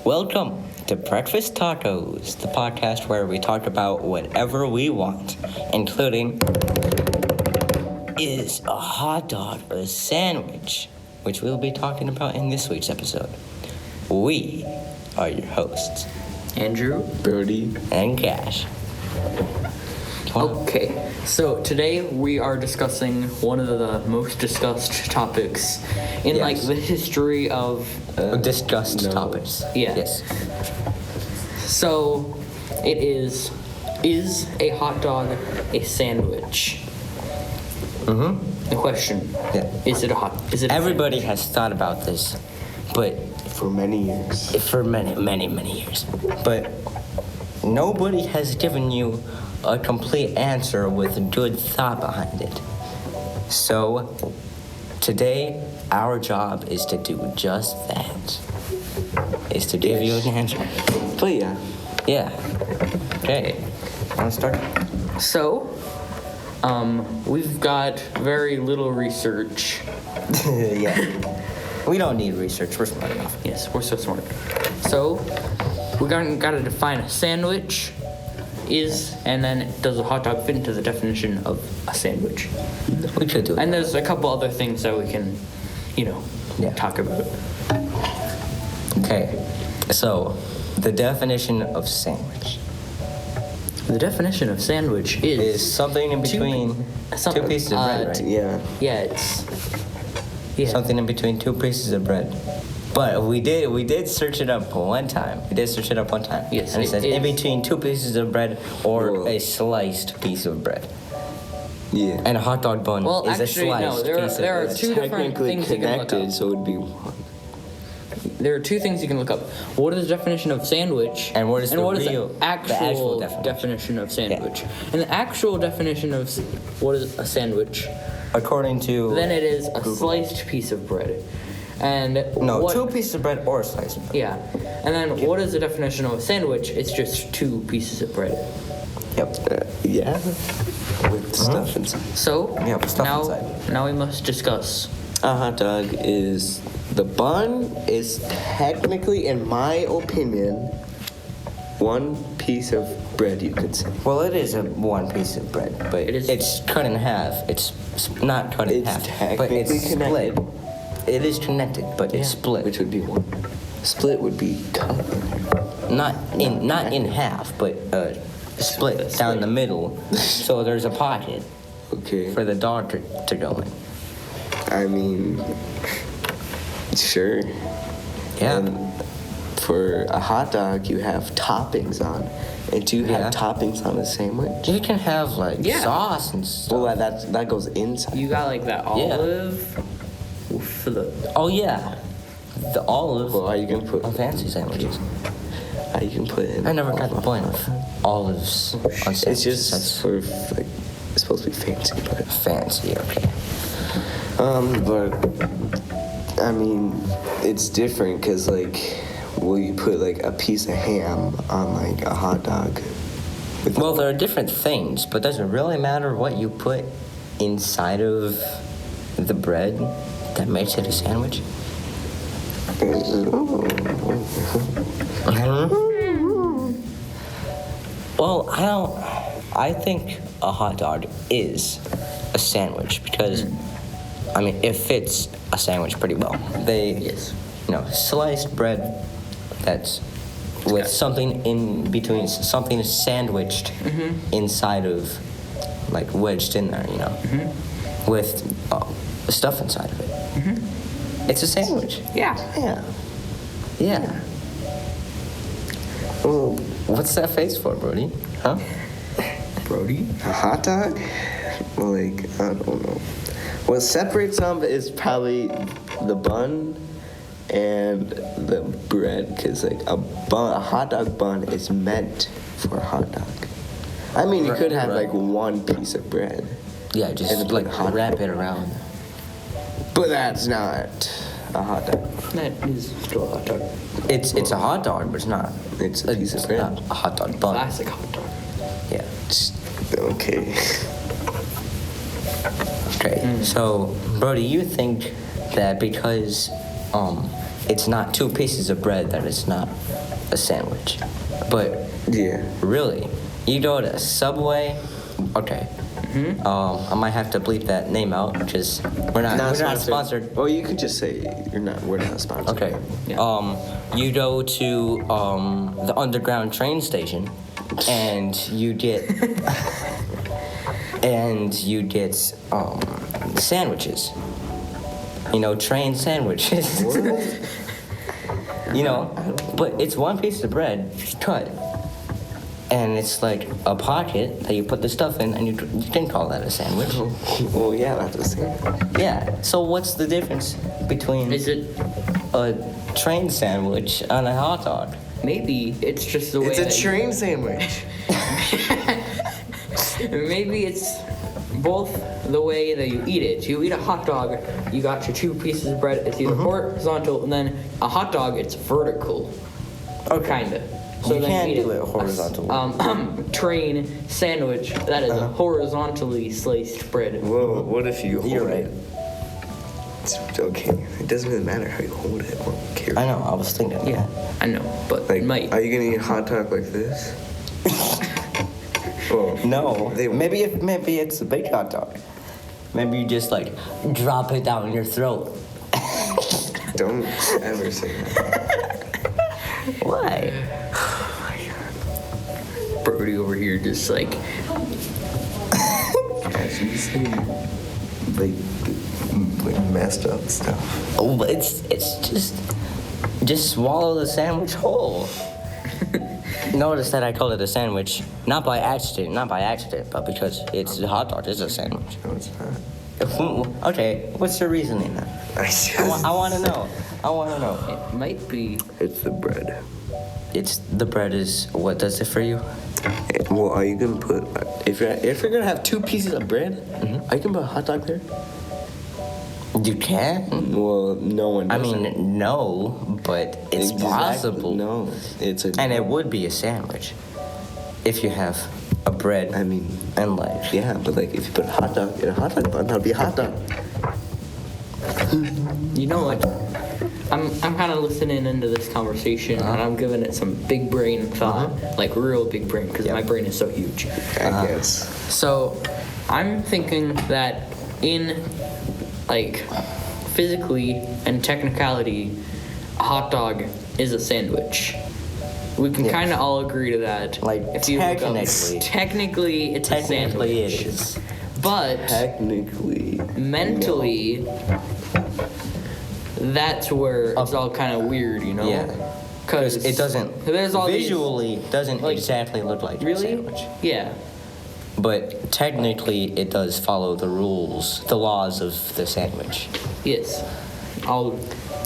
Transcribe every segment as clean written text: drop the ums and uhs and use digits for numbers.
Welcome to Breakfast Talkos, the podcast where we talk about whatever we want, including is a hot dog or a sandwich, which we'll be talking about in this week's episode. We are your hosts, Andrew, Brody, and Cash. Okay, so today we are discussing one of the most discussed topics in the history of discussed topics. Yeah. Yes. So it is a hot dog a sandwich? Mm-hmm. The question. Yeah. Is it a Everybody has thought about this, but for many years. For many years. But nobody has given you a complete answer with a good thought behind it. So today, our job is to do just that. Is to give you an answer. But yeah. Yeah. Okay. Want to start? So, we've got very little research. Yeah. We don't need research. We're smart enough. Yes, we're so smart. So, we gotta define a sandwich. And then does a hot dog fit into the definition of a sandwich? We could do it. And there's a couple other things that we can, talk about. Okay. So, the definition of sandwich. The definition of sandwich is something in between two pieces of bread, right? Yeah. Yeah, Something in between two pieces of bread. But we did search it up one time. Yes. And it says in between two pieces of bread or a sliced piece of bread. Yeah. And a hot dog bun is actually, a sliced there piece of bread. are two different things you can look up. So it would be one. There are two things you can look up. What is the definition of sandwich? And what is the actual definition of sandwich? Yeah. And the actual definition of what is a sandwich? According to... Then it is a sliced piece of bread. And two pieces of bread or a slice of bread. Yeah. And then what is the definition of a sandwich? It's just two pieces of bread. Yep. Yeah. With stuff inside. So, with stuff inside. Now we must discuss. A hot dog is... The bun is technically, in my opinion, one piece of bread, you could say. Well, it is one piece of bread, but it's cut in half. It's not cut in half, but it's split. Connected. It is connected, but it's split. Which would be one. Split would be cut. Not in half, but split down the middle. So there's a pocket for the dog to go in. I mean, sure. Yeah. And for a hot dog, you have toppings on. And do you have toppings on a sandwich? You can have sauce and stuff. Well, that goes inside. You got that olive for the... Oh yeah, the olive. Well, are you gonna put on fancy sandwiches? You can put in. I never got the point of olives on sandwiches. It's just for it's supposed to be fancy, but fancy. Okay. But I mean, it's different because will you put a piece of ham on a hot dog? Well, there are different things, but does it really matter what you put inside of the bread that makes it a sandwich? Well, I think a hot dog is a sandwich because, it fits a sandwich pretty well. Sliced bread that's with something in between, something sandwiched inside of, wedged in there, with stuff inside of it. It's a sandwich. Yeah. Well, what's that face for, Brody? Huh? Brody? A hot dog? I don't know. What separates them is probably the bun and the bread, because a hot dog bun is meant for a hot dog. You could have one piece of bread. Yeah, just wrap it around. But that's not a hot dog. That is still a hot dog. It's a hot dog, but it's not. It's a piece of bread. Not a hot dog bun. Classic hot dog. Yeah. Okay. Okay. So, Brody, you think that because it's not two pieces of bread that it's not a sandwich. But Yeah. really, you go to Subway, okay. I might have to bleep that name out because we're not sponsored. Oh, you could just say we're not sponsored. Okay. Yeah. You go to the underground train station, and you get sandwiches. You know, train sandwiches. You know, but it's one piece of bread cut, and it's like a pocket that you put the stuff in, and you can call that a sandwich. Well, yeah, that's the same. Yeah. So what's the difference between Is it a train sandwich and a hot dog? maybe it's just the way It's a that train sandwich. maybe it's both the way that you eat it. You eat a hot dog, you got your two pieces of bread. It's either horizontal, and then a hot dog, it's vertical. Kinda. So You then can eat do it horizontally. Train sandwich that is a horizontally sliced bread. Well, what if you hold You're it? right. It's okay. It doesn't really matter how you hold it. I don't care. I know. I was thinking. Yeah, I know, but Like, might. are you gonna eat a hot dog like this? Well, No. They- Maybe it's a big hot dog. Maybe you just like drop it down your throat. don't ever say that. Why? Brody over here just like Gosh, you say like messed up stuff. Oh, but it's just swallow the sandwich whole. Notice that I call it a sandwich, not by accident, but because it's a hot dog is a sandwich. No, it's not. Okay, what's your reasoning then? I want to know. it might be. It's the bread. It's the bread is what does it for you? Well, are you gonna put if you're gonna have two pieces of bread? Are you gonna put a hot dog there? You can. Well, no one. I Does it. mean, no, but it's Exactly. possible. No, it's a. And it would be a sandwich if you have a bread. I mean, and like yeah, but like if you put a hot dog in a hot dog bun, that'd be a hot dog. You know what? I'm kind of listening into this conversation, and I'm giving it some big brain thought, like real big brain, because my brain is so huge. I guess. So, I'm thinking that in like physically and technicality, a hot dog is a sandwich. We can Yes. kind of all agree to that. Like, if you look up- technically. technically, it's a Technically, sandwich. it is. But Technically. mentally, that's where it's all kind of weird, you know? Yeah. Because It doesn't There's all these- visually doesn't like, exactly look like a really? sandwich. Yeah. But technically, it does follow the rules, the laws of the sandwich. Yes.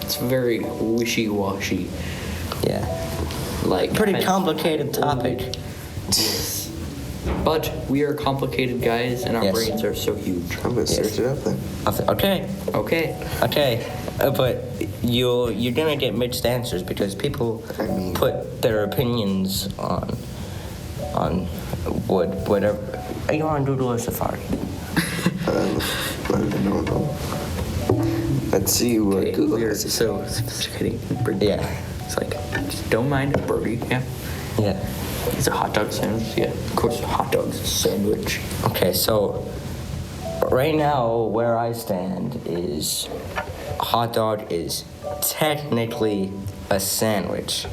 It's very wishy-washy. Yeah. Like Pretty kind of- complicated topic. Yes. But we are complicated guys, and our Yes. brains are so huge. I'm gonna search it up then. Okay. Okay. But you're gonna get mixed answers because people I mean- put their opinions on whatever. Are you on Doodle or Safari? I don't know. Let's see what Okay, Google we're has to say. so sophisticated. Yeah. It's like, just don't mind it, Brody. Yeah. Yeah. It's a hot dog sandwich. Yeah. Of course, a hot dog's a sandwich. Okay, so right now where I stand is a hot dog is technically a sandwich,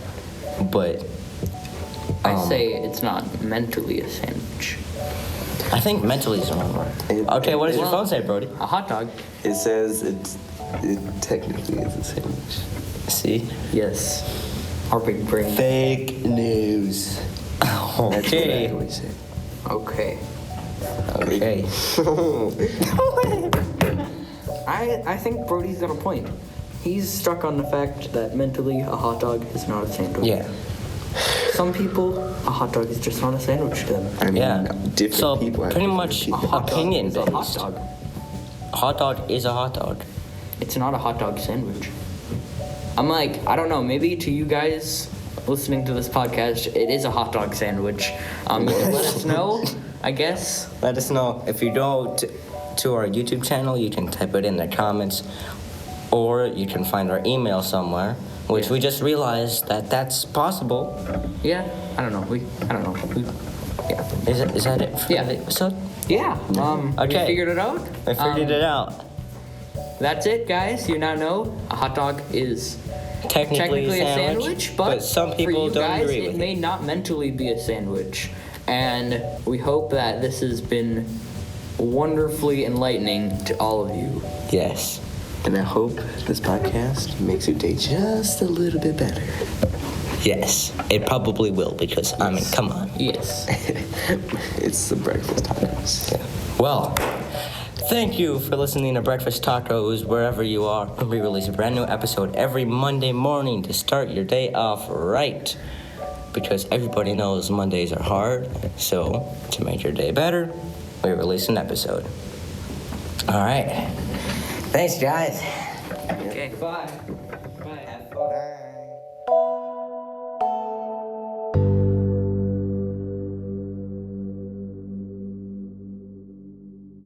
but I say it's not mentally a sandwich. I think mentally is the wrong word. Okay, what does your Well- phone say, Brody? A hot dog. It says it technically is a sandwich. See? Yes. Our big brain. Fake news. That's what I Okay. always say. Okay. Okay. I think Brody's got a point. He's stuck on the fact that mentally a hot dog is not a sandwich. Yeah. Some people, a hot dog is just not a sandwich to them. I mean, Yeah. different So people have pretty different much opinions. A hot dog opinion is a hot based. dog. Hot dog is a hot dog. It's not a hot dog sandwich. I'm like, I don't know, maybe to you guys listening to this podcast, it is a hot dog sandwich. Let us know, I guess. Let us know if you go to our YouTube channel. You can type it in the comments. or you can find our email somewhere, which we just realized that that's possible. Yeah, I don't know. Yeah. Is that it for Yeah. the episode? Yeah. Okay. We figured it out. I figured it out. That's it, guys. You now know a hot dog is Technically a sandwich, but some people for you don't guys, agree it with may not mentally be a sandwich. And we hope that this has been wonderfully enlightening to all of you. Yes. And I hope this podcast makes your day just a little bit better. Yes. It probably will because, I mean, come on. Yes. It's the breakfast tacos. Yeah. Well, thank you for listening to Breakfast Tacos wherever you are. We release a brand new episode every Monday morning to start your day off right. Because everybody knows Mondays are hard. So, to make your day better, we release an episode. All right. Thanks, guys. Okay, bye. Bye. Bye.